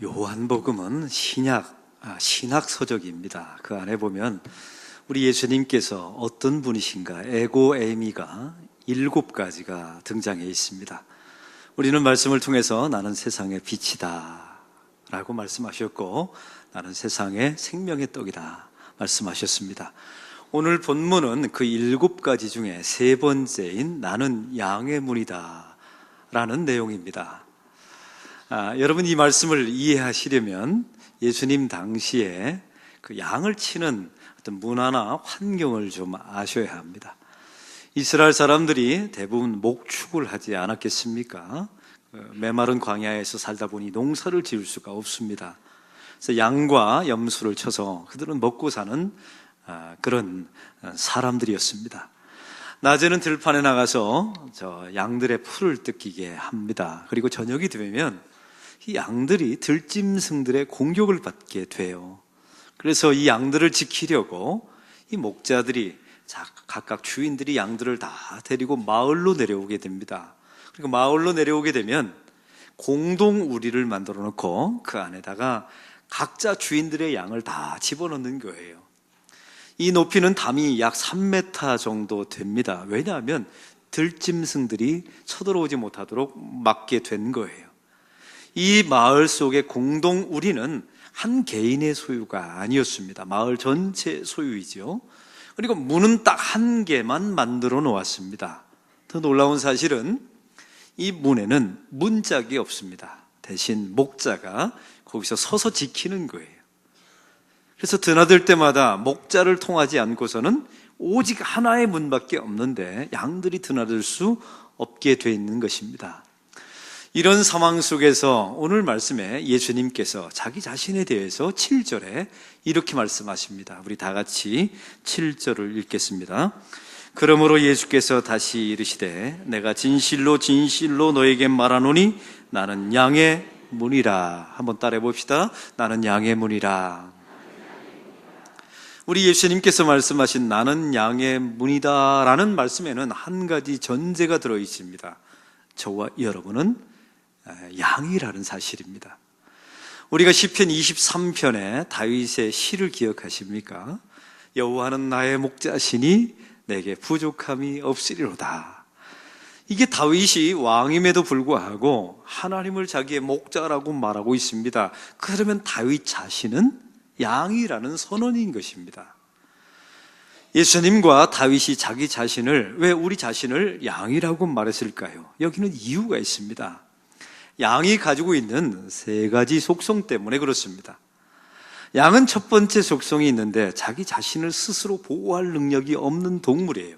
요한복음은 신학 서적입니다. 그 안에 보면 우리 예수님께서 어떤 분이신가, 에고 에이미가 7가지가 등장해 있습니다. 우리는 말씀을 통해서 나는 세상의 빛이다 라고 말씀하셨고, 나는 세상의 생명의 떡이다 말씀하셨습니다. 오늘 본문은 그 7가지 중에 3번째인 나는 양의 문이다 라는 내용입니다. 여러분, 이 말씀을 이해하시려면 예수님 당시에 그 양을 치는 어떤 문화나 환경을 좀 아셔야 합니다. 이스라엘 사람들이 대부분 목축을 하지 않았겠습니까? 메마른 광야에서 살다 보니 농사를 지을 수가 없습니다. 그래서 양과 염소를 쳐서 그들은 먹고 사는 그런 사람들이었습니다. 낮에는 들판에 나가서 양들의 풀을 뜯기게 합니다. 그리고 저녁이 되면 이 양들이 들짐승들의 공격을 받게 돼요. 그래서 이 양들을 지키려고 이 목자들이 각각 주인들이 양들을 다 데리고 마을로 내려오게 됩니다. 그리고 마을로 내려오게 되면 공동 우리를 만들어 놓고 그 안에다가 각자 주인들의 양을 다 집어넣는 거예요. 이 높이는 담이 약 3m 정도 됩니다. 왜냐하면 들짐승들이 쳐들어오지 못하도록 막게 된 거예요. 이 마을 속의 공동 우리는 한 개인의 소유가 아니었습니다. 마을 전체 소유이죠. 그리고 문은 딱 한 개만 만들어 놓았습니다. 더 놀라운 사실은 이 문에는 문짝이 없습니다. 대신 목자가 거기서 서서 지키는 거예요. 그래서 드나들 때마다 목자를 통하지 않고서는 오직 하나의 문밖에 없는데 양들이 드나들 수 없게 돼 있는 것입니다. 이런 상황 속에서 오늘 말씀에 예수님께서 자기 자신에 대해서 7절에 이렇게 말씀하십니다. 우리 다 같이 7절을 읽겠습니다. 그러므로 예수께서 다시 이르시되 내가 진실로 진실로 너에게 말하노니 나는 양의 문이라. 한번 따라해 봅시다. 나는 양의 문이라. 우리 예수님께서 말씀하신 나는 양의 문이다 라는 말씀에는 한 가지 전제가 들어 있습니다. 저와 여러분은 양이라는 사실입니다. 우리가 시편 23편에 다윗의 시를 기억하십니까? 여호와는 나의 목자시니 내게 부족함이 없으리로다. 이게 다윗이 왕임에도 불구하고 하나님을 자기의 목자라고 말하고 있습니다. 그러면 다윗 자신은 양이라는 선언인 것입니다. 예수님과 다윗이 자기 자신을, 왜 우리 자신을 양이라고 말했을까요? 여기는 이유가 있습니다. 양이 가지고 있는 3가지 속성 때문에 그렇습니다. 양은 첫 번째 속성이 있는데 자기 자신을 스스로 보호할 능력이 없는 동물이에요.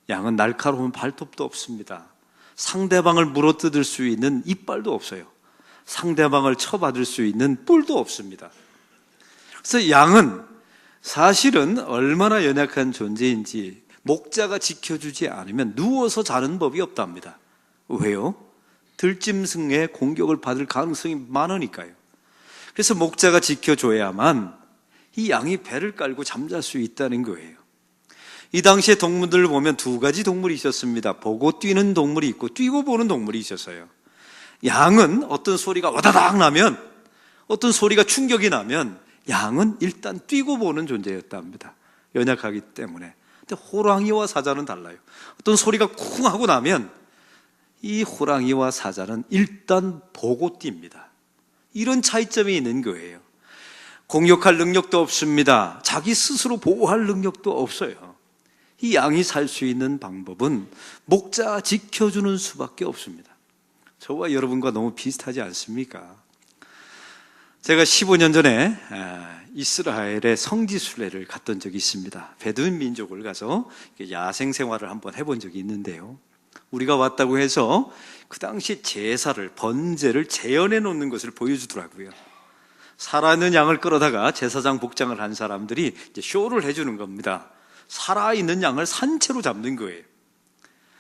양은 날카로운 발톱도 없습니다. 상대방을 물어뜯을 수 있는 이빨도 없어요. 상대방을 쳐받을 수 있는 뿔도 없습니다. 그래서 양은 사실은 얼마나 연약한 존재인지 목자가 지켜주지 않으면 누워서 자는 법이 없답니다. 왜요? 들짐승의 공격을 받을 가능성이 많으니까요. 그래서 목자가 지켜줘야만 이 양이 배를 깔고 잠잘 수 있다는 거예요. 이 당시에 동물들을 보면 2가지 동물이 있었습니다. 보고 뛰는 동물이 있고 뛰고 보는 동물이 있었어요. 양은 어떤 소리가 와다닥 나면, 어떤 소리가 충격이 나면 양은 일단 뛰고 보는 존재였답니다. 연약하기 때문에. 근데 호랑이와 사자는 달라요. 어떤 소리가 쿵 하고 나면 이 호랑이와 사자는 일단 보고 뜁니다. 이런 차이점이 있는 거예요. 공격할 능력도 없습니다. 자기 스스로 보호할 능력도 없어요. 이 양이 살 수 있는 방법은 목자 지켜주는 수밖에 없습니다. 저와 여러분과 너무 비슷하지 않습니까? 제가 15년 전에 이스라엘의 성지순례를 갔던 적이 있습니다. 베두인 민족을 가서 야생 생활을 한번 해본 적이 있는데요. 우리가 왔다고 해서 그 당시 제사를, 번제를 재현해 놓는 것을 보여주더라고요. 살아있는 양을 끌어다가 제사장 복장을 한 사람들이 이제 쇼를 해주는 겁니다. 살아있는 양을 산채로 잡는 거예요.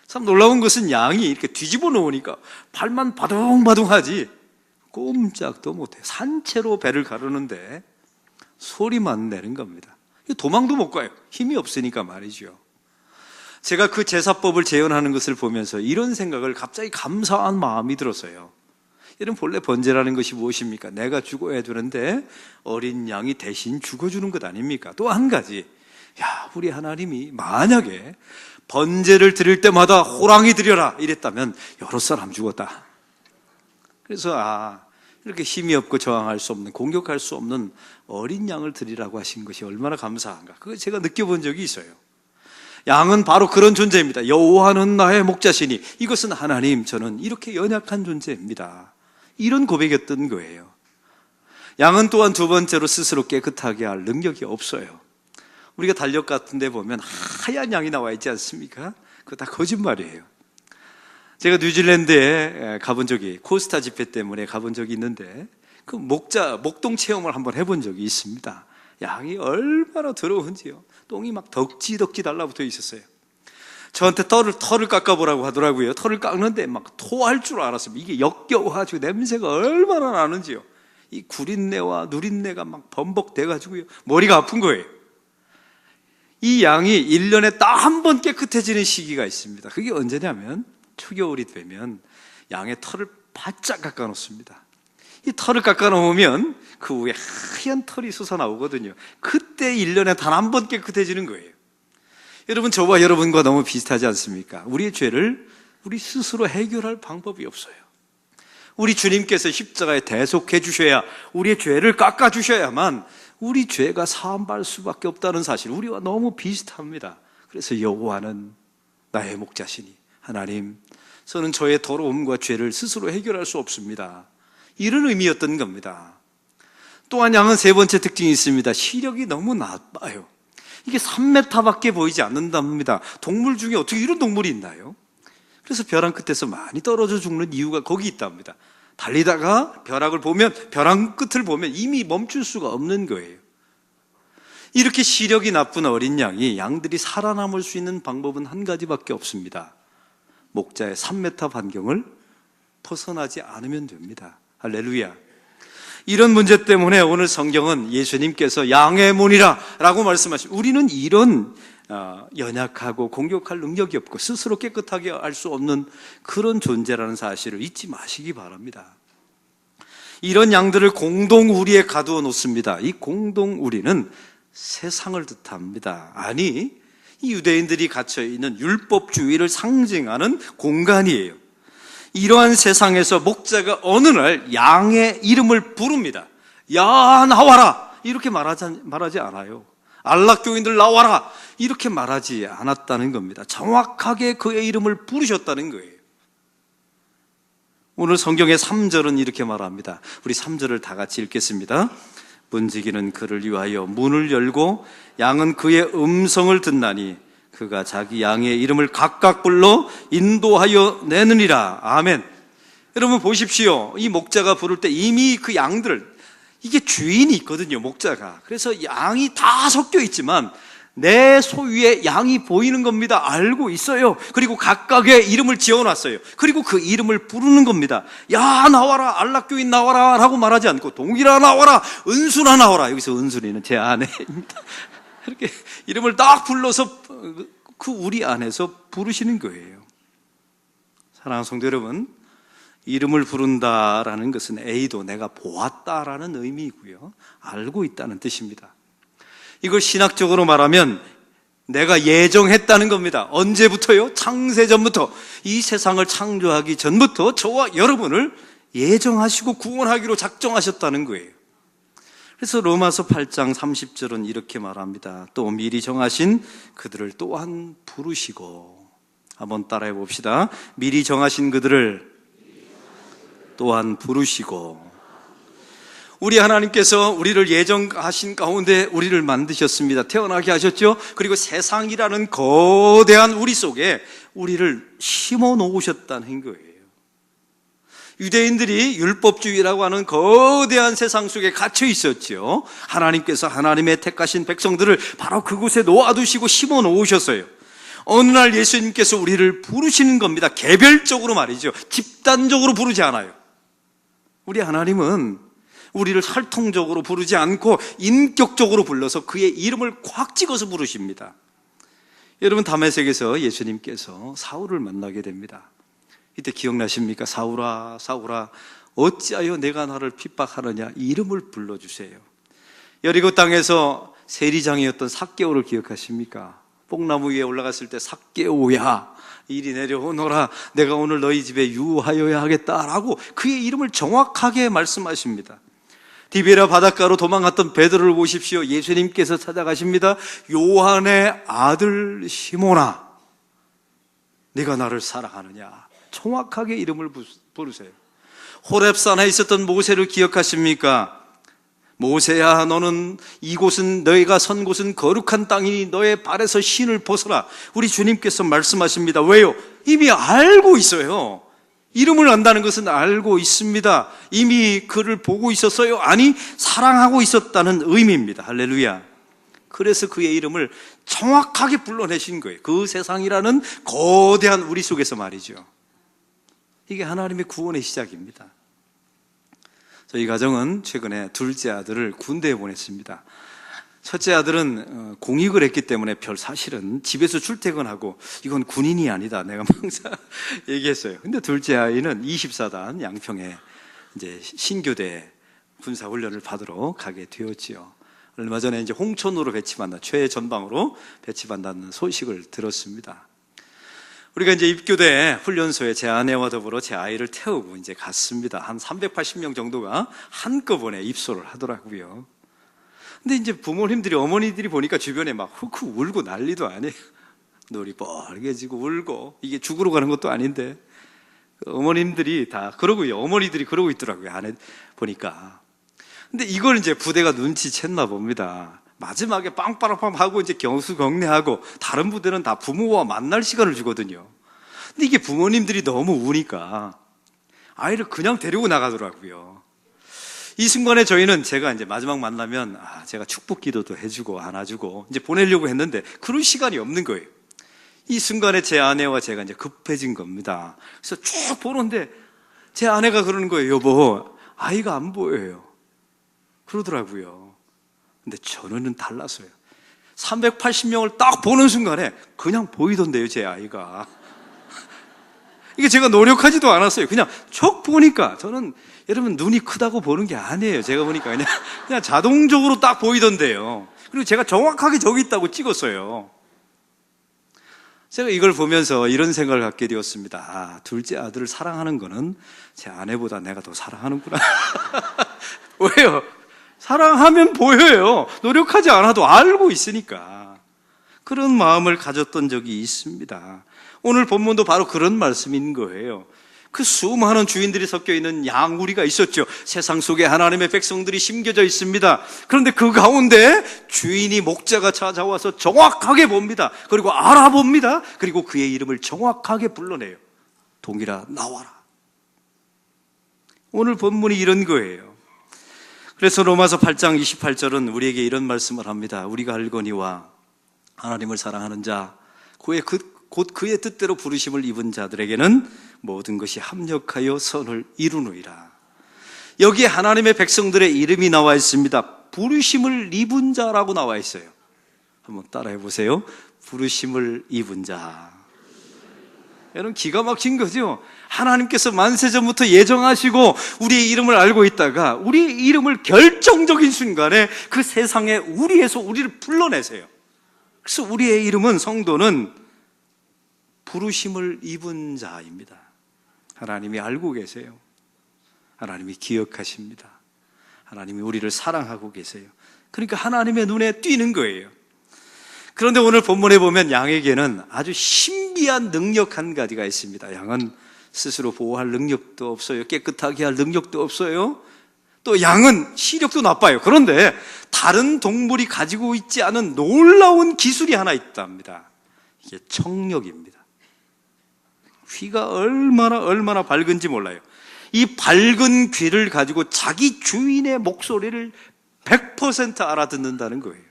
참 놀라운 것은 양이 이렇게 뒤집어 놓으니까 발만 바둥바둥하지 꼼짝도 못해. 산채로 배를 가르는데 소리만 내는 겁니다. 도망도 못 가요. 힘이 없으니까 말이죠. 제가 그 제사법을 재현하는 것을 보면서 이런 생각을 갑자기 감사한 마음이 들었어요. 여러분, 본래 번제라는 것이 무엇입니까? 내가 죽어야 되는데 어린 양이 대신 죽어주는 것 아닙니까? 또 한 가지, 우리 하나님이 만약에 번제를 드릴 때마다 호랑이 드려라 이랬다면 여러 사람 죽었다. 그래서 이렇게 힘이 없고 저항할 수 없는, 공격할 수 없는 어린 양을 드리라고 하신 것이 얼마나 감사한가. 그걸 제가 느껴본 적이 있어요. 양은 바로 그런 존재입니다. 여호와는 나의 목자시니, 이것은 하나님, 저는 이렇게 연약한 존재입니다, 이런 고백이었던 거예요. 양은 또한 두 번째로 스스로 깨끗하게 할 능력이 없어요. 우리가 달력 같은 데 보면 하얀 양이 나와 있지 않습니까? 그거 다 거짓말이에요. 제가 뉴질랜드에 가본 적이, 코스타 집회 때문에 가본 적이 있는데 그 목동 체험을 한번 해본 적이 있습니다. 양이 얼마나 더러운지요. 똥이 막 덕지덕지 달라붙어 있었어요. 저한테 털을 깎아보라고 하더라고요. 털을 깎는데 막 토할 줄 알았습니다. 이게 역겨워가지고 냄새가 얼마나 나는지요. 이 구린내와 누린내가 막 범벅돼가지고요, 머리가 아픈 거예요. 이 양이 1년에 딱 한 번 깨끗해지는 시기가 있습니다. 그게 언제냐면 초겨울이 되면 양의 털을 바짝 깎아 놓습니다. 이 털을 깎아 놓으면 그 위에 하얀 털이 솟아나오거든요. 그때 1년에 단 한 번 깨끗해지는 거예요. 여러분, 저와 여러분과 너무 비슷하지 않습니까? 우리의 죄를 우리 스스로 해결할 방법이 없어요. 우리 주님께서 십자가에 대속해 주셔야, 우리의 죄를 깎아 주셔야만 우리 죄가 사함받을 수밖에 없다는 사실, 우리와 너무 비슷합니다. 그래서 여호와는 나의 목자시니, 하나님, 저는 저의 더러움과 죄를 스스로 해결할 수 없습니다, 이런 의미였던 겁니다. 또한 양은 세 번째 특징이 있습니다. 시력이 너무 나빠요. 이게 3m밖에 보이지 않는답니다. 동물 중에 어떻게 이런 동물이 있나요? 그래서 벼랑 끝에서 많이 떨어져 죽는 이유가 거기 있답니다. 달리다가 벼락을 보면, 벼랑 끝을 보면 이미 멈출 수가 없는 거예요. 이렇게 시력이 나쁜 어린 양이, 양들이 살아남을 수 있는 방법은 한 가지밖에 없습니다. 목자의 3m 반경을 벗어나지 않으면 됩니다. 할렐루야. 이런 문제 때문에 오늘 성경은 예수님께서 양의 문이라 라고 말씀하십니다. 우리는 이런 연약하고 공격할 능력이 없고 스스로 깨끗하게 할 수 없는 그런 존재라는 사실을 잊지 마시기 바랍니다. 이런 양들을 공동우리에 가두어 놓습니다. 이 공동우리는 세상을 뜻합니다. 아니, 이 유대인들이 갇혀있는 율법주의를 상징하는 공간이에요. 이러한 세상에서 목자가 어느 날 양의 이름을 부릅니다. 야, 나와라! 이렇게 말하지 않아요. 안락교인들 나와라! 이렇게 말하지 않았다는 겁니다. 정확하게 그의 이름을 부르셨다는 거예요. 오늘 성경의 3절은 이렇게 말합니다. 우리 3절을 다 같이 읽겠습니다. 문지기는 그를 위하여 문을 열고 양은 그의 음성을 듣나니 그가 자기 양의 이름을 각각 불러 인도하여 내느니라. 아멘. 여러분 보십시오. 이 목자가 부를 때 이미 그 양들을, 이게 주인이 있거든요, 목자가. 그래서 양이 다 섞여 있지만 내 소유의 양이 보이는 겁니다. 알고 있어요. 그리고 각각의 이름을 지어놨어요. 그리고 그 이름을 부르는 겁니다. 야, 나와라, 안락교인 나와라 라고 말하지 않고 동일아 나와라, 은순아 나와라. 여기서 은순이는 제 아내입니다. 이렇게 이름을 딱 불러서 그 우리 안에서 부르시는 거예요. 사랑하는 성도 여러분, 이름을 부른다라는 것은 A도 내가 보았다라는 의미이고요, 알고 있다는 뜻입니다. 이걸 신학적으로 말하면 내가 예정했다는 겁니다. 언제부터요? 창세전부터, 이 세상을 창조하기 전부터 저와 여러분을 예정하시고 구원하기로 작정하셨다는 거예요. 그래서 로마서 8장 30절은 이렇게 말합니다. 또 미리 정하신 그들을 또한 부르시고, 한번 따라해 봅시다. 미리 정하신 그들을 또한 부르시고. 우리 하나님께서 우리를 예정하신 가운데 우리를 만드셨습니다. 태어나게 하셨죠. 그리고 세상이라는 거대한 우리 속에 우리를 심어 놓으셨다는 거예요. 유대인들이 율법주의라고 하는 거대한 세상 속에 갇혀 있었죠. 하나님께서 하나님의 택하신 백성들을 바로 그곳에 놓아두시고 심어 놓으셨어요. 어느 날 예수님께서 우리를 부르시는 겁니다. 개별적으로 말이죠. 집단적으로 부르지 않아요. 우리 하나님은 우리를 활동적으로 부르지 않고 인격적으로 불러서 그의 이름을 꽉 찍어서 부르십니다. 여러분, 다메섹에서 예수님께서 사울을 만나게 됩니다. 이때 기억나십니까? 사울아, 사울아, 어찌하여 내가 나를 핍박하느냐, 이 이름을 불러주세요. 여리고 땅에서 세리장이었던 삭개오를 기억하십니까? 뽕나무 위에 올라갔을 때 삭개오야 이리 내려오너라, 내가 오늘 너희 집에 유하여야 하겠다라고 그의 이름을 정확하게 말씀하십니다. 디베라 바닷가로 도망갔던 베드로를 보십시오. 예수님께서 찾아가십니다. 요한의 아들 시몬아, 네가 나를 사랑하느냐, 정확하게 이름을 부르세요. 호렙산에 있었던 모세를 기억하십니까? 모세야, 너는 이곳은, 너희가 선 곳은 거룩한 땅이니 너의 발에서 신을 벗어라. 우리 주님께서 말씀하십니다. 왜요? 이미 알고 있어요. 이름을 안다는 것은 알고 있습니다. 이미 그를 보고 있었어요? 아니, 사랑하고 있었다는 의미입니다. 할렐루야. 그래서 그의 이름을 정확하게 불러내신 거예요. 그 세상이라는 거대한 우리 속에서 말이죠. 이게 하나님의 구원의 시작입니다. 저희 가정은 최근에 둘째 아들을 군대에 보냈습니다. 첫째 아들은 공익을 했기 때문에 사실은 집에서 출퇴근하고 이건 군인이 아니다, 내가 항상 얘기했어요. 근데 둘째 아이는 24단 양평에 이제 신교대 군사훈련을 받으러 가게 되었지요. 얼마 전에 이제 홍천으로 배치받는, 최전방으로 배치받는다는 소식을 들었습니다. 우리가 이제 입교대 훈련소에 제 아내와 더불어 제 아이를 태우고 이제 갔습니다. 한 380명 정도가 한꺼번에 입소를 하더라고요. 근데 이제 부모님들이, 어머니들이 보니까 주변에 막 훅훅 울고 난리도 아니에요. 눈이 뻘개지고 울고, 이게 죽으러 가는 것도 아닌데 어머님들이 다 그러고요. 어머니들이 그러고 있더라고요, 아내 보니까. 근데 이걸 이제 부대가 눈치챘나 봅니다. 마지막에 빵빠라빵 하고 이제 경수경례하고, 다른 부대는 다 부모와 만날 시간을 주거든요. 근데 이게 부모님들이 너무 우니까 아이를 그냥 데리고 나가더라고요. 이 순간에 저희는, 제가 이제 마지막 만나면 제가 축복 기도도 해주고 안아주고 이제 보내려고 했는데 그런 시간이 없는 거예요. 이 순간에 제 아내와 제가 이제 급해진 겁니다. 그래서 쭉 보는데 제 아내가 그러는 거예요. 여보, 아이가 안 보여요. 그러더라고요. 근데 저는 달랐어요. 380명을 딱 보는 순간에 그냥 보이던데요, 제 아이가. 이게 제가 노력하지도 않았어요. 그냥 쭉 보니까, 저는 여러분 눈이 크다고 보는 게 아니에요. 제가 보니까 그냥 자동적으로 딱 보이던데요. 그리고 제가 정확하게 저기 있다고 찍었어요. 제가 이걸 보면서 이런 생각을 갖게 되었습니다. 둘째 아들을 사랑하는 거는 제 아내보다 내가 더 사랑하는구나. 왜요? 사랑하면 보여요. 노력하지 않아도 알고 있으니까. 그런 마음을 가졌던 적이 있습니다. 오늘 본문도 바로 그런 말씀인 거예요. 그 수많은 주인들이 섞여 있는 양우리가 있었죠. 세상 속에 하나님의 백성들이 심겨져 있습니다. 그런데 그 가운데 주인이, 목자가 찾아와서 정확하게 봅니다. 그리고 알아봅니다. 그리고 그의 이름을 정확하게 불러내요. 동일아, 나와라. 오늘 본문이 이런 거예요. 그래서 로마서 8장 28절은 우리에게 이런 말씀을 합니다. 우리가 알거니와 하나님을 사랑하는 자, 곧 그의 뜻대로 부르심을 입은 자들에게는 모든 것이 합력하여 선을 이루느니라. 여기에 하나님의 백성들의 이름이 나와 있습니다. 부르심을 입은 자라고 나와 있어요. 한번 따라해 보세요. 부르심을 입은 자. 여러분, 기가 막힌 거죠. 하나님께서 만세전부터 예정하시고 우리의 이름을 알고 있다가 우리의 이름을 결정적인 순간에 그 세상에 우리에서 우리를 불러내세요. 그래서 우리의 이름은, 성도는 부르심을 입은 자입니다. 하나님이 알고 계세요. 하나님이 기억하십니다. 하나님이 우리를 사랑하고 계세요. 그러니까 하나님의 눈에 띄는 거예요. 그런데 오늘 본문에 보면 양에게는 아주 신비한 능력 한 가지가 있습니다. 양은 스스로 보호할 능력도 없어요. 깨끗하게 할 능력도 없어요. 또 양은 시력도 나빠요. 그런데 다른 동물이 가지고 있지 않은 놀라운 기술이 하나 있답니다. 이게 청력입니다. 귀가 얼마나 밝은지 몰라요. 이 밝은 귀를 가지고 자기 주인의 목소리를 100% 알아듣는다는 거예요.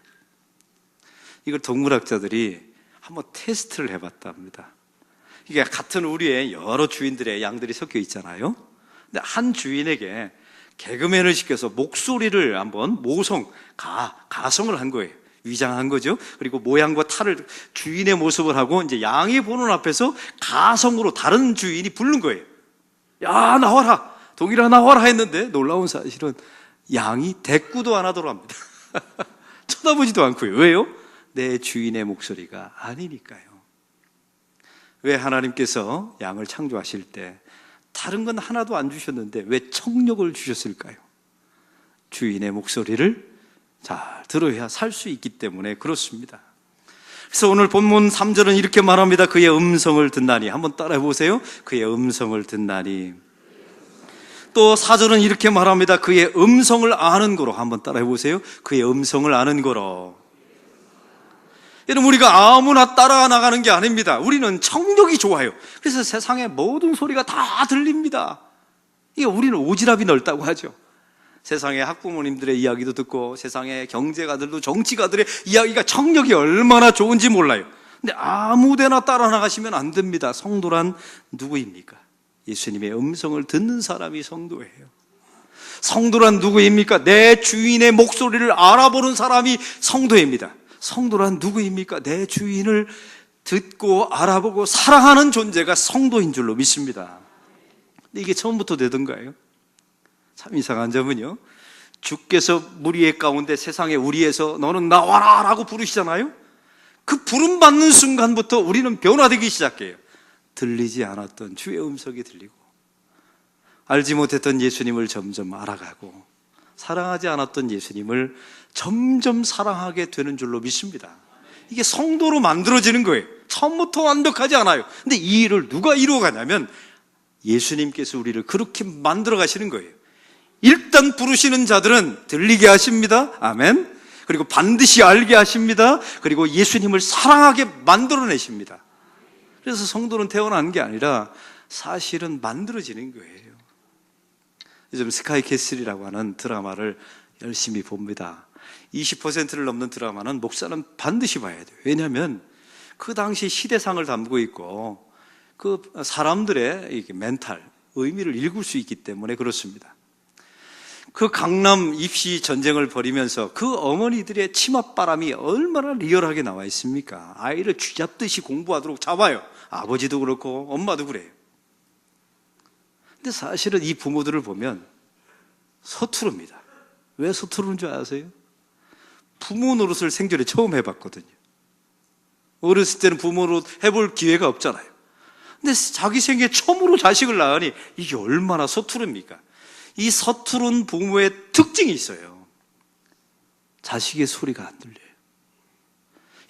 이걸 동물학자들이 한번 테스트를 해봤답니다. 이게 같은 우리의 여러 주인들의 양들이 섞여 있잖아요. 근데 한 주인에게 개그맨을 시켜서 목소리를 한번 가성을 한 거예요. 위장한 거죠. 그리고 모양과 탈을, 주인의 모습을 하고 이제 양이 보는 앞에서 가성으로 다른 주인이 부른 거예요. 야, 나와라. 동일아 나와라 했는데 놀라운 사실은 양이 대꾸도 안 하더랍니다. 쳐다보지도 않고요. 왜요? 내 주인의 목소리가 아니니까요. 왜 하나님께서 양을 창조하실 때 다른 건 하나도 안 주셨는데 왜 청력을 주셨을까요? 주인의 목소리를 잘 들어야 살 수 있기 때문에 그렇습니다. 그래서 오늘 본문 3절은 이렇게 말합니다. 그의 음성을 듣나니. 한번 따라해 보세요. 그의 음성을 듣나니. 또 4절은 이렇게 말합니다. 그의 음성을 아는 거로. 한번 따라해 보세요. 그의 음성을 아는 거로. 여러분, 우리가 아무나 따라 나가는 게 아닙니다. 우리는 청력이 좋아요. 그래서 세상의 모든 소리가 다 들립니다. 이게 우리는 오지랖이 넓다고 하죠. 세상의 학부모님들의 이야기도 듣고 세상의 경제가들도 정치가들의 이야기가 청력이 얼마나 좋은지 몰라요. 근데 아무데나 따라 나가시면 안 됩니다. 성도란 누구입니까? 예수님의 음성을 듣는 사람이 성도예요. 성도란 누구입니까? 내 주인의 목소리를 알아보는 사람이 성도입니다. 성도란 누구입니까? 내 주인을 듣고 알아보고 사랑하는 존재가 성도인 줄로 믿습니다. 근데 이게 처음부터 되던가요? 참 이상한 점은요, 주께서 무리의 가운데 세상의 우리에서 너는 나와라 라고 부르시잖아요. 그 부름 받는 순간부터 우리는 변화되기 시작해요. 들리지 않았던 주의 음성이 들리고, 알지 못했던 예수님을 점점 알아가고, 사랑하지 않았던 예수님을 점점 사랑하게 되는 줄로 믿습니다. 이게 성도로 만들어지는 거예요. 처음부터 완벽하지 않아요. 근데 이 일을 누가 이루어가냐면 예수님께서 우리를 그렇게 만들어 가시는 거예요. 일단 부르시는 자들은 들리게 하십니다. 아멘. 그리고 반드시 알게 하십니다. 그리고 예수님을 사랑하게 만들어내십니다. 그래서 성도는 태어난 게 아니라 사실은 만들어지는 거예요. 요즘 스카이캐슬이라고 하는 드라마를 열심히 봅니다. 20%를 넘는 드라마는 목사는 반드시 봐야 돼요. 왜냐하면 그 당시 시대상을 담고 있고 그 사람들의 멘탈, 의미를 읽을 수 있기 때문에 그렇습니다. 그 강남 입시 전쟁을 벌이면서 그 어머니들의 치맛바람이 얼마나 리얼하게 나와 있습니까? 아이를 쥐잡듯이 공부하도록 잡아요. 아버지도 그렇고 엄마도 그래요. 근데 사실은 이 부모들을 보면 서투릅니다. 왜 서투른 줄 아세요? 부모 노릇을 생전에 처음 해봤거든요. 어렸을 때는 부모 노릇 해볼 기회가 없잖아요. 근데 자기 생애 처음으로 자식을 낳으니 이게 얼마나 서투릅니까? 이 서투른 부모의 특징이 있어요. 자식의 소리가 안 들려요.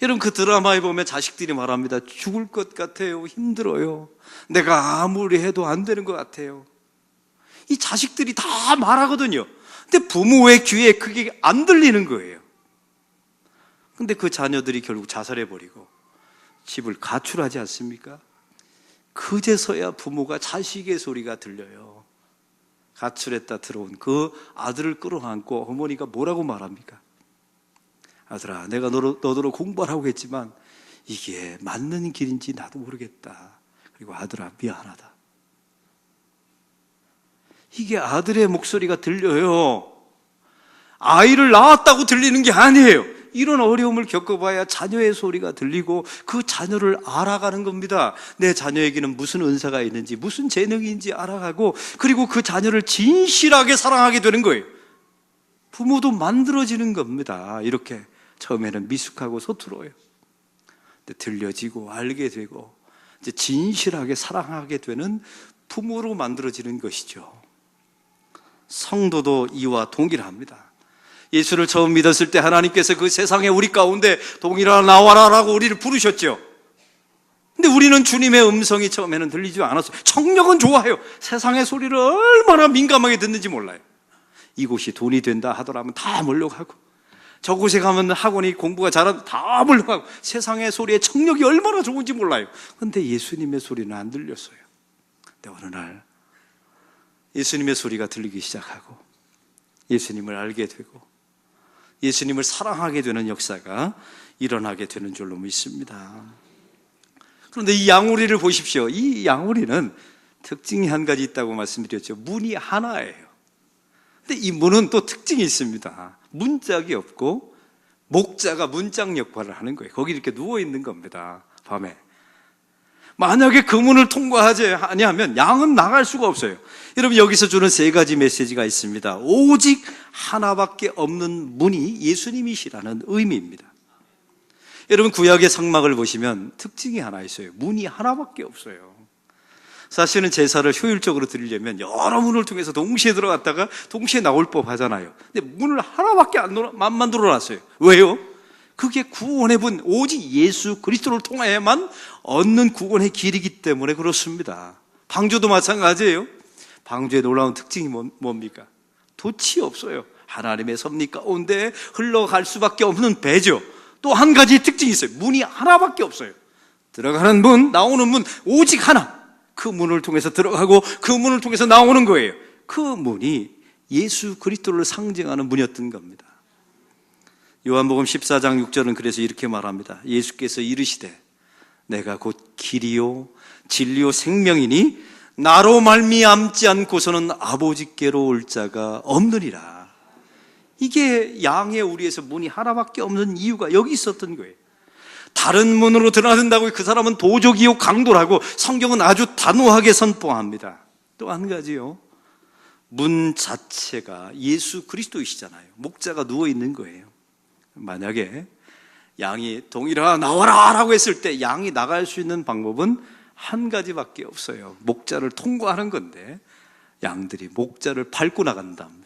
여러분, 그 드라마에 보면 자식들이 말합니다. 죽을 것 같아요. 힘들어요. 내가 아무리 해도 안 되는 것 같아요. 이 자식들이 다 말하거든요. 근데 부모의 귀에 그게 안 들리는 거예요. 근데 그 자녀들이 결국 자살해버리고 집을 가출하지 않습니까? 그제서야 부모가 자식의 소리가 들려요. 가출했다 들어온 그 아들을 끌어안고 어머니가 뭐라고 말합니까? 아들아, 내가 너더러 공부를 하고 했지만 이게 맞는 길인지 나도 모르겠다. 그리고 아들아, 미안하다. 이게 아들의 목소리가 들려요. 아이를 낳았다고 들리는 게 아니에요. 이런 어려움을 겪어봐야 자녀의 소리가 들리고 그 자녀를 알아가는 겁니다. 내 자녀에게는 무슨 은사가 있는지, 무슨 재능인지 알아가고, 그리고 그 자녀를 진실하게 사랑하게 되는 거예요. 부모도 만들어지는 겁니다. 이렇게 처음에는 미숙하고 서투러요. 근데 들려지고 알게 되고 이제 진실하게 사랑하게 되는 부모로 만들어지는 것이죠. 성도도 이와 동일합니다. 예수를 처음 믿었을 때 하나님께서 그 세상에 우리 가운데 동일아 나와라 라고 우리를 부르셨죠. 근데 우리는 주님의 음성이 처음에는 들리지 않았어요. 청력은 좋아요. 세상의 소리를 얼마나 민감하게 듣는지 몰라요. 이곳이 돈이 된다 하더라면 다 몰려가고, 저곳에 가면 학원이 공부가 잘하면 다 몰려가고, 세상의 소리에 청력이 얼마나 좋은지 몰라요. 근데 예수님의 소리는 안 들렸어요. 근데 어느 날 예수님의 소리가 들리기 시작하고 예수님을 알게 되고 예수님을 사랑하게 되는 역사가 일어나게 되는 줄로 믿습니다. 그런데 이 양우리를 보십시오. 이 양우리는 특징이 한 가지 있다고 말씀드렸죠. 문이 하나예요. 근데 이 문은 또 특징이 있습니다. 문짝이 없고 목자가 문짝 역할을 하는 거예요. 거기 이렇게 누워 있는 겁니다. 밤에. 만약에 그 문을 통과하지 아니하면 양은 나갈 수가 없어요. 여러분, 여기서 주는 세 가지 메시지가 있습니다. 오직 하나밖에 없는 문이 예수님이시라는 의미입니다. 여러분, 구약의 성막을 보시면 특징이 하나 있어요. 문이 하나밖에 없어요. 사실은 제사를 효율적으로 드리려면 여러 문을 통해서 동시에 들어갔다가 동시에 나올 법 하잖아요. 근데 문을 하나밖에 안 만들어놨어요. 왜요? 그게 구원의 문, 오직 예수 그리스도를 통하여만 얻는 구원의 길이기 때문에 그렇습니다. 방주도 마찬가지예요. 방주의 놀라운 특징이 뭡니까? 돛이 없어요. 하나님의 섭리 가운데 흘러갈 수밖에 없는 배죠. 또 한 가지 특징이 있어요. 문이 하나밖에 없어요. 들어가는 문, 나오는 문 오직 하나. 그 문을 통해서 들어가고 그 문을 통해서 나오는 거예요. 그 문이 예수 그리스도를 상징하는 문이었던 겁니다. 요한복음 14장 6절은 그래서 이렇게 말합니다. 예수께서 이르시되 내가 곧 길이요 진리요 생명이니 나로 말미암지 않고서는 아버지께로 올 자가 없느니라. 이게 양의 우리에서 문이 하나밖에 없는 이유가 여기 있었던 거예요. 다른 문으로 들어간다고 그 사람은 도적이요 강도라고 성경은 아주 단호하게 선포합니다. 또 한 가지요, 문 자체가 예수 그리스도이시잖아요. 목자가 누워있는 거예요. 만약에 양이 동일아 나와라 라고 했을 때 양이 나갈 수 있는 방법은 한 가지밖에 없어요. 목자를 통과하는 건데 양들이 목자를 밟고 나간답니다.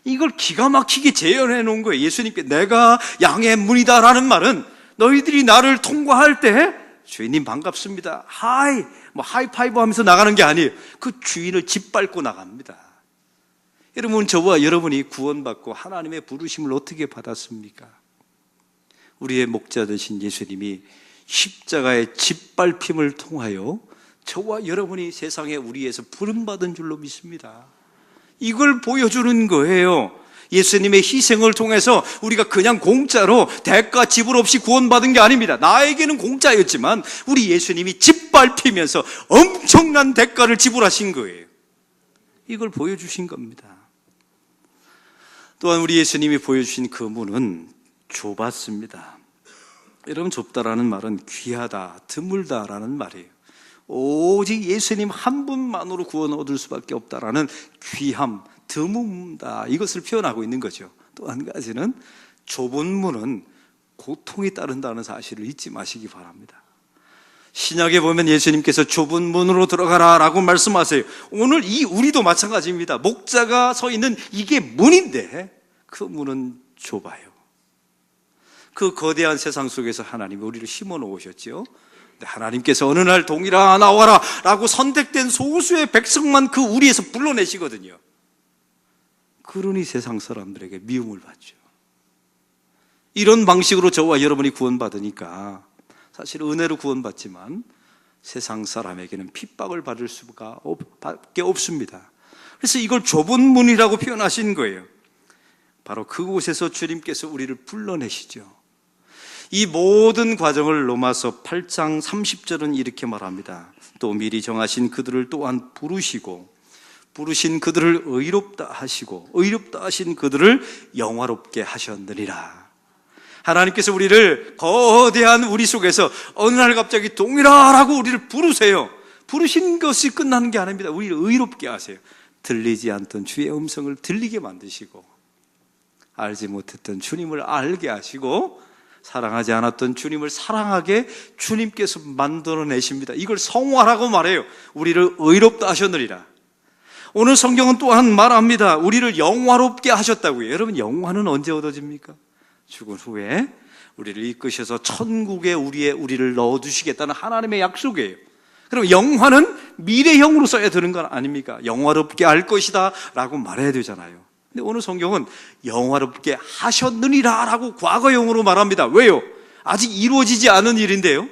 이걸 기가 막히게 재현해 놓은 거예요. 예수님께 내가 양의 문이다 라는 말은 너희들이 나를 통과할 때 주인님 반갑습니다, 하이파이브 하면서 나가는 게 아니에요. 그 주인을 짓밟고 나갑니다. 여러분, 저와 여러분이 구원받고 하나님의 부르심을 어떻게 받았습니까? 우리의 목자 되신 예수님이 십자가의 짓밟힘을 통하여 저와 여러분이 세상에 우리에서 부름받은 줄로 믿습니다. 이걸 보여주는 거예요. 예수님의 희생을 통해서 우리가 그냥 공짜로 대가 지불 없이 구원받은 게 아닙니다. 나에게는 공짜였지만 우리 예수님이 짓밟히면서 엄청난 대가를 지불하신 거예요. 이걸 보여주신 겁니다. 또한 우리 예수님이 보여주신 그 문은 좁았습니다. 여러분, 좁다라는 말은 귀하다, 드물다라는 말이에요. 오직 예수님 한 분만으로 구원 얻을 수밖에 없다라는 귀함, 드문다, 이것을 표현하고 있는 거죠. 또 한 가지는 좁은 문은 고통이 따른다는 사실을 잊지 마시기 바랍니다. 신약에 보면 예수님께서 좁은 문으로 들어가라 라고 말씀하세요. 오늘 우리도 마찬가지입니다. 목자가 서 있는 이게 문인데 그 문은 좁아요. 그 거대한 세상 속에서 하나님이 우리를 심어 놓으셨죠. 하나님께서 어느 날 동일아 나와라 라고 선택된 소수의 백성만 그 우리에서 불러내시거든요. 그러니 세상 사람들에게 미움을 받죠. 이런 방식으로 저와 여러분이 구원받으니까 사실 은혜로 구원받지만 세상 사람에게는 핍박을 받을 수밖에 없습니다. 그래서 이걸 좁은 문이라고 표현하신 거예요. 바로 그곳에서 주님께서 우리를 불러내시죠. 이 모든 과정을 로마서 8장 30절은 이렇게 말합니다. 또 미리 정하신 그들을 또한 부르신 그들을 의롭다 하시고 의롭다 하신 그들을 영화롭게 하셨느니라. 하나님께서 우리를 거대한 우리 속에서 어느 날 갑자기 동일하라고 우리를 부르세요. 부르신 것이 끝나는 게 아닙니다. 우리를 의롭게 하세요. 들리지 않던 주의 음성을 들리게 만드시고 알지 못했던 주님을 알게 하시고 사랑하지 않았던 주님을 사랑하게 주님께서 만들어내십니다. 이걸 성화라고 말해요. 우리를 의롭다 하셨느니라. 오늘 성경은 또한 말합니다. 우리를 영화롭게 하셨다고요. 여러분, 영화는 언제 얻어집니까? 죽은 후에 우리를 이끄셔서 천국에 우리를 넣어두시겠다는 하나님의 약속이에요. 그럼 영화는 미래형으로 써야 되는 건 아닙니까? 영화롭게 할 것이다 라고 말해야 되잖아요. 근데 오늘 성경은 영화롭게 하셨느니라 라고 과거형으로 말합니다. 왜요? 아직 이루어지지 않은 일인데요.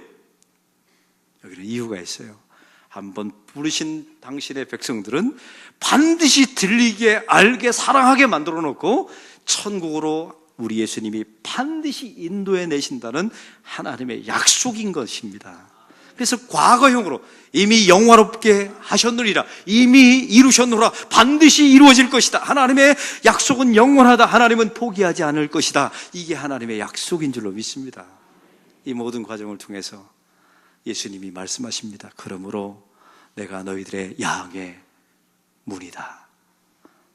여기는 이유가 있어요. 한번 부르신 당신의 백성들은 반드시 들리게, 알게, 사랑하게 만들어 놓고 천국으로 우리 예수님이 반드시 인도해 내신다는 하나님의 약속인 것입니다. 그래서 과거형으로 이미 영화롭게 하셨느니라, 이미 이루셨노라, 반드시 이루어질 것이다, 하나님의 약속은 영원하다, 하나님은 포기하지 않을 것이다, 이게 하나님의 약속인 줄로 믿습니다. 이 모든 과정을 통해서 예수님이 말씀하십니다. 그러므로 내가 너희들의 양의 문이다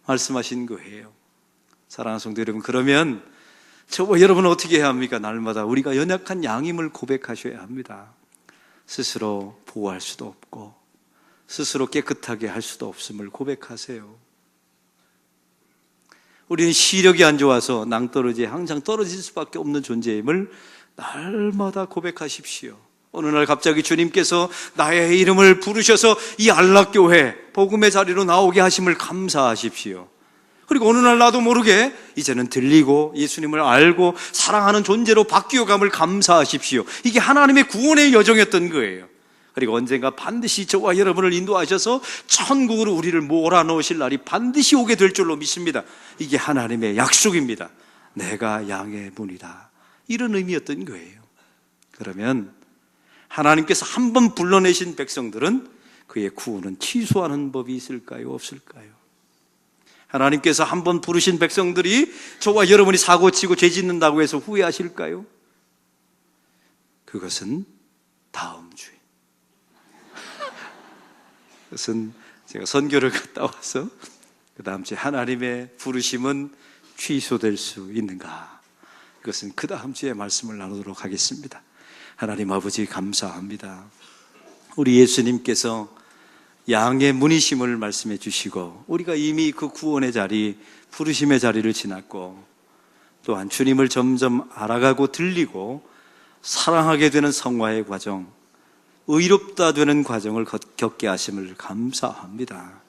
말씀하신 거예요. 사랑하는 성도 여러분, 그러면 저와 여러분은 어떻게 해야 합니까? 날마다 우리가 연약한 양임을 고백하셔야 합니다. 스스로 보호할 수도 없고 스스로 깨끗하게 할 수도 없음을 고백하세요. 우리는 시력이 안 좋아서 낭떠러지에 항상 떨어질 수밖에 없는 존재임을 날마다 고백하십시오. 어느 날 갑자기 주님께서 나의 이름을 부르셔서 이 안락교회 복음의 자리로 나오게 하심을 감사하십시오. 그리고 어느 날 나도 모르게 이제는 들리고 예수님을 알고 사랑하는 존재로 바뀌어감을 감사하십시오. 이게 하나님의 구원의 여정이었던 거예요. 그리고 언젠가 반드시 저와 여러분을 인도하셔서 천국으로 우리를 몰아넣으실 날이 반드시 오게 될 줄로 믿습니다. 이게 하나님의 약속입니다. 내가 양의 문이다, 이런 의미였던 거예요. 그러면 하나님께서 한 번 불러내신 백성들은 그의 구원은 취소하는 법이 있을까요? 없을까요? 하나님께서 한 번 부르신 백성들이 저와 여러분이 사고치고 죄 짓는다고 해서 후회하실까요? 그것은 다음 주에. 그것은 제가 선교를 갔다 와서 그 다음 주에 하나님의 부르심은 취소될 수 있는가? 그것은 그 다음 주에 말씀을 나누도록 하겠습니다. 하나님 아버지 감사합니다. 우리 예수님께서 양의 문이심을 말씀해 주시고 우리가 이미 그 구원의 자리, 부르심의 자리를 지났고 또한 주님을 점점 알아가고 들리고 사랑하게 되는 성화의 과정, 의롭다 되는 과정을 겪게 하심을 감사합니다.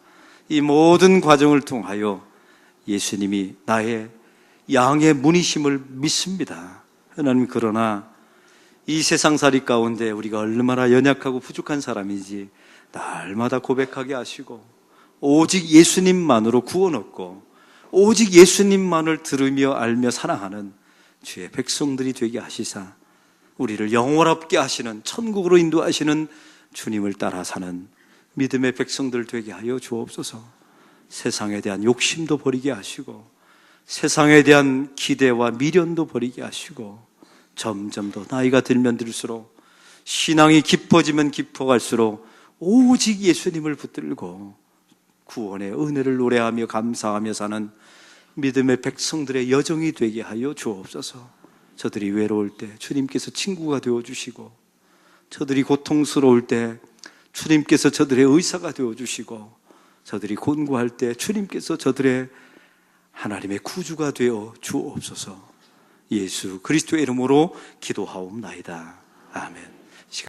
이 모든 과정을 통하여 예수님이 나의 양의 문이심을 믿습니다. 하나님, 그러나 이 세상살이 가운데 우리가 얼마나 연약하고 부족한 사람인지 날마다 고백하게 하시고 오직 예수님만으로 구원 얻고 오직 예수님만을 들으며 알며 사랑하는 주의 백성들이 되게 하시사 우리를 영원롭게 하시는, 천국으로 인도하시는 주님을 따라 사는 믿음의 백성들 되게 하여 주옵소서. 세상에 대한 욕심도 버리게 하시고 세상에 대한 기대와 미련도 버리게 하시고 점점 더 나이가 들면 들수록 신앙이 깊어지면 깊어갈수록 오직 예수님을 붙들고 구원의 은혜를 노래하며 감사하며 사는 믿음의 백성들의 여정이 되게 하여 주옵소서. 저들이 외로울 때 주님께서 친구가 되어주시고 저들이 고통스러울 때 주님께서 저들의 의사가 되어주시고 저들이 곤고할 때 주님께서 저들의 하나님의 구주가 되어 주옵소서. 예수 그리스도의 이름으로 기도하옵나이다. 아멘.